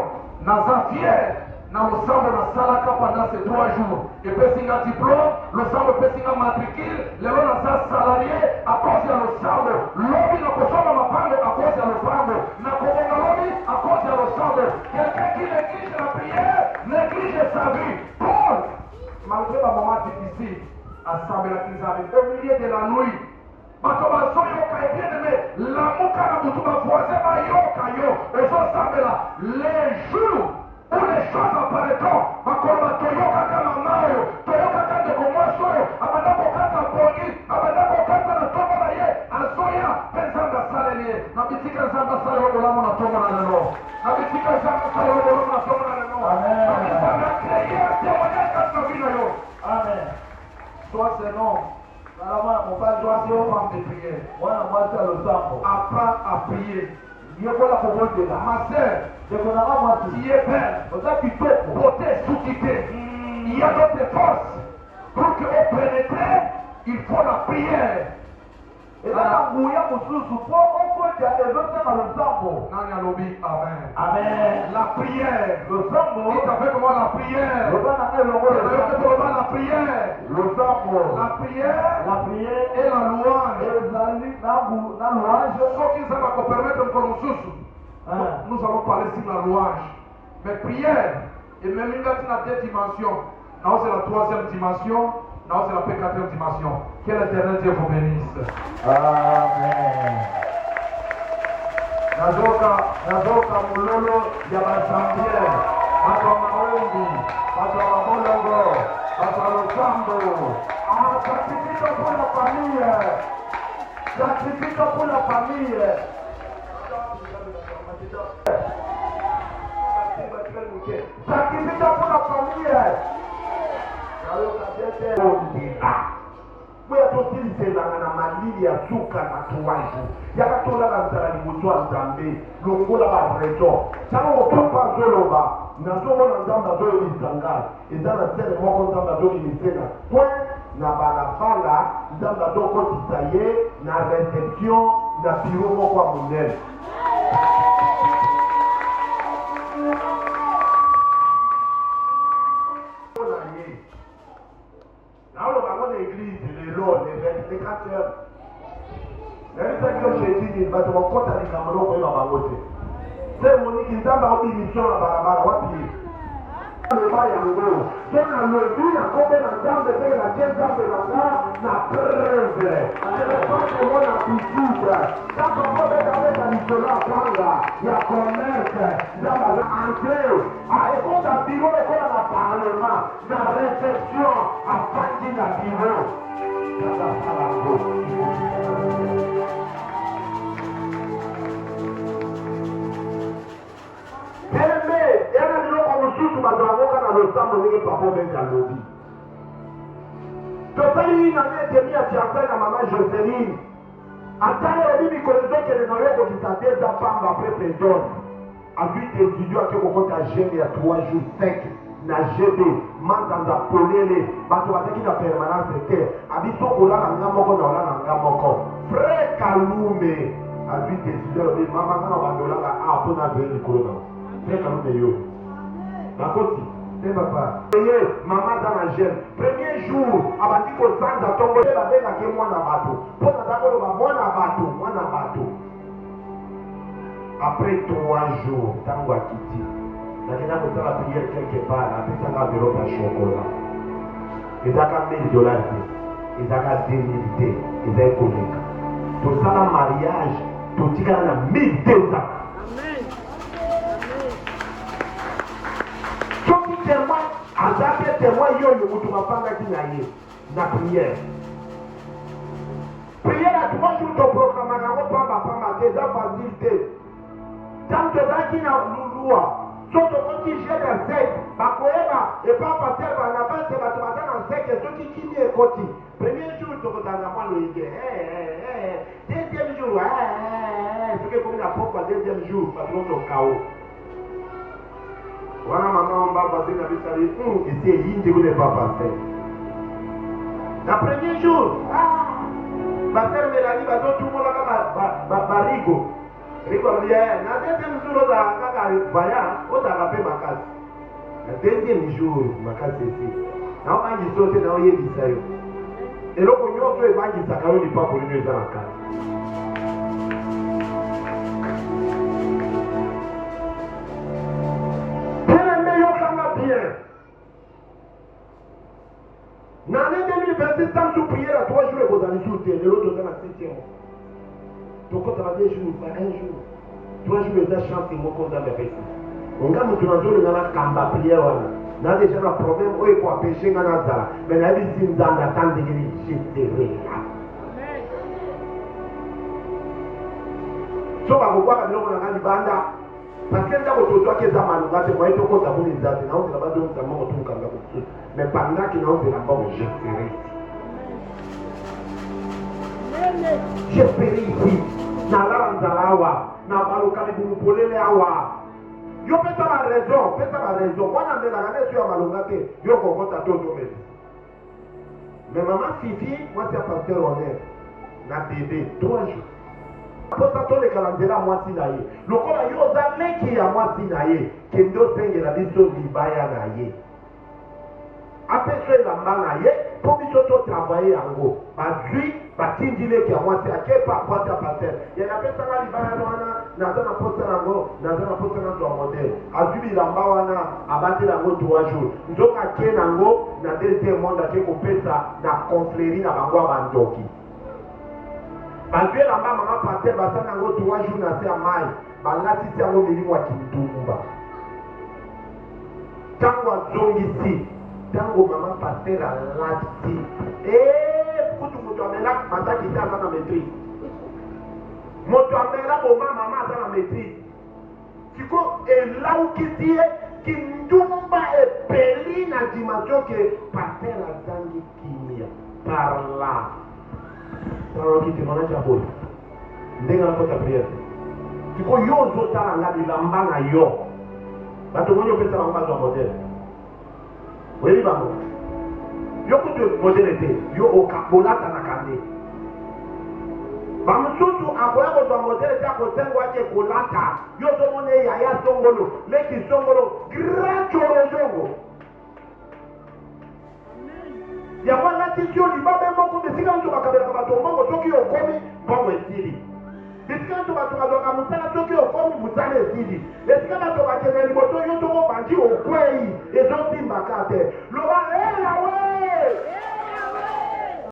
naza fier na ensemble na salaka pendant ces 3 jours. Et pesinga diplôme, l'ensemble pesinga matricule, lelo naza salarié à cause de l'ensemble. Lobi na kosoma mapango à cause de l'ensemble. Na kobonga lobi à cause de l'ensemble. Quelqu'un qui néglige la prière, néglige sa vie. Paul, malgré ma maman difficile, assemble la Kizari, au milieu de la nuit. Bato bazoyoka et bien aimé, la muka na mutu voisin bayoka yo, ezosambela les jours où les choses apparaîtront, bakoloba toyoka kama mayo, toyoka kande komwaso yo, abanda kokata poni, abanda kokata na tomba na ye, azoya penzanga salele, na bitika zanga sale wodolamu na tomba na lelo, na bitika zanga sale wodolamu na tomba na lelo, na bitika créer un témoignage kati na vino yo. Amen. Soit c'est non. Mon père doit se faire de prière. Apprends à prier. Ma soeur, tu es belle. Beauté sous-quittée. Il y a d'autres forces. Pour que vous pénétrez, il faut la prière. Et là, amen. La prière. Dites avec moi la prière. La prière. La prière et la louange. Ce qui va nous permettre comme nous allons parler sur la louange. Mais prière, et même une 2 dimensions. Là, c'est la 3e dimension. Là, c'est la 4e dimension. Que l'Éternel Dieu vous bénisse. Amen. Nazoka mulolo ya basambier. Bato mawengi. Bato mabolongo. Bato losambo. Sacrifice pour la famille. Sacrifice pour la famille. Sacrifice pour la famille. Mwe atotilisezanga na malili ya suka na tuwaifu yakatolaka nzala libutu ya nzambe longola bareto ntango papa azoloba nazomona nzambe azoyebisa ngai eza na sele moko nzambe azoyimisena point na balabala nzambe azokotisa ye na reception na biro moko ya monene. Les 4 heures. Même si je dis, il va te rencontrer avec la maman. C'est mon équipe, il y a une mission à la barabara. Totali na mimi ya fiançailles na maman Joseline. Atale obi bikolezo kele na yoko kitadeza pamba après John. A lui étudiant que kokota gene ya 3 jours sec na GB manzanza polele bato bataki na permanence te abiso kolala nga moko na olala nga moko. Frère Kalume a lui étudiant obi mama ngana bandolanga a pona veni kolona. Frère Kalume yo. Nakoti c'est papa. Maman dans la gêne. Premier jour, abati ko sanza tombo la bena ke mwana bato. Pona d'abord ba mwana bato. Après 3 jours, tango akiti. Nakina ko sala prière quelque part, apesa ka enveloppe ya chocolat. Ezaka $1000. Ezaka 2000. Ezaka koleka. To sala mariage, to tikala na 1200. Amen. Témoin, azake témoin yo yo mutu mapanga kinaye na prière. Prière à 3 jours de programme na ko pamba te za facilité. Tant que daki na lulua, soto ko ki jere sec, bakoeba et pas passer ba na base ba to batana sec so ki kimi e koti. Premier jour to ko dans moi le ide. Deuxième jour, ce que comme la propre deuxième jour, parce qu'on est chaos. Voilà maman on va passer la vie et c'est yindi vous ne pas passer. Le premier jour, pasteur Mélanie va tout le monde là rigo. Rigo bien, na deuxième jour on a vaya, on a rappelé ma case. Le deuxième jour, ma case ici. Na on va y sauter na oye bisayo. Et le cognon soit va y sakao ni pas pour lui dans la case. Dans l'année 2026, tant que prière à 3 jours, vous allez soutenir, et l'autre dans la 7e. Donc, quand tu as 2 jours, pas 1 jour. 3 jours, les chance, c'est moi qu'on a fait. On a mis tout le monde dans la camba prière. On a déjà un problème, on est pour pécher dans la salle. Mais la vie, c'est dans la tente de l'église. So, on va voir que nous avons dit banda. Parce que nous avons dit que nous avons dit que nous avons dit que nous avons dit que nous avons dit que nous avons dit. Mais pendant que nous avons dit je serai ici. Na la nzalawa, na balokali bulupolele awa. Yo pesa la raison. Moi na ndela ngane sur malongate, yo kokota toto mesi. Mais maman Fifi, moi c'est pasteur honnête. Na bébé 3 jours. Pota to le calendrier moi sinaye. Lokola yo za meki ya moi sinaye, kendo sengela biso libaya na ye. Après ce lamba na ye, pour biso to travailler yango. Bazui batindile ki ya moi si ake pa porte pasteur. Ya na pesa nga libaya wana, na za na poste nango, na za na poste na do modèle. Azui lamba wana abati nango 3 jours. Nzoka ke nango na deuxième monde ake ko pesa na confrérie na bangwa bandoki. Balbe la maman pasteur basa nango 3 jours na se amai. Balati se yango milimo ya kindumba. Tango azongisi. Tango maman pasteur alati. Kutu mutu amela mataki ta na maîtrise. Mutu amela boma mama ta na maîtrise. Siko elaukitie kindumba epeli na dimension que pasteur azangi kimia par là. Alors qui te manage à bout. Ndenge na kota prière. Siko yo zotala nga bilamba na yo. Bato monyo pesa bamba zo modèle. Oui bango. Yo kutu modèle te, yo okabolata na kande. Bamusutu akoya ko zo modèle ta ko tengwa ke kolata. Yo zo mone yaya songolo, leki songolo, grand chorozongo. Ya wana tisio libabe moko besika nto bakabela bato mbongo soki okomi mbongo esili. Besika nto bato bazoka musala soki okomi musala esili. Besika bato bakene liboto yo toko bandi okwei ezo ezalaka te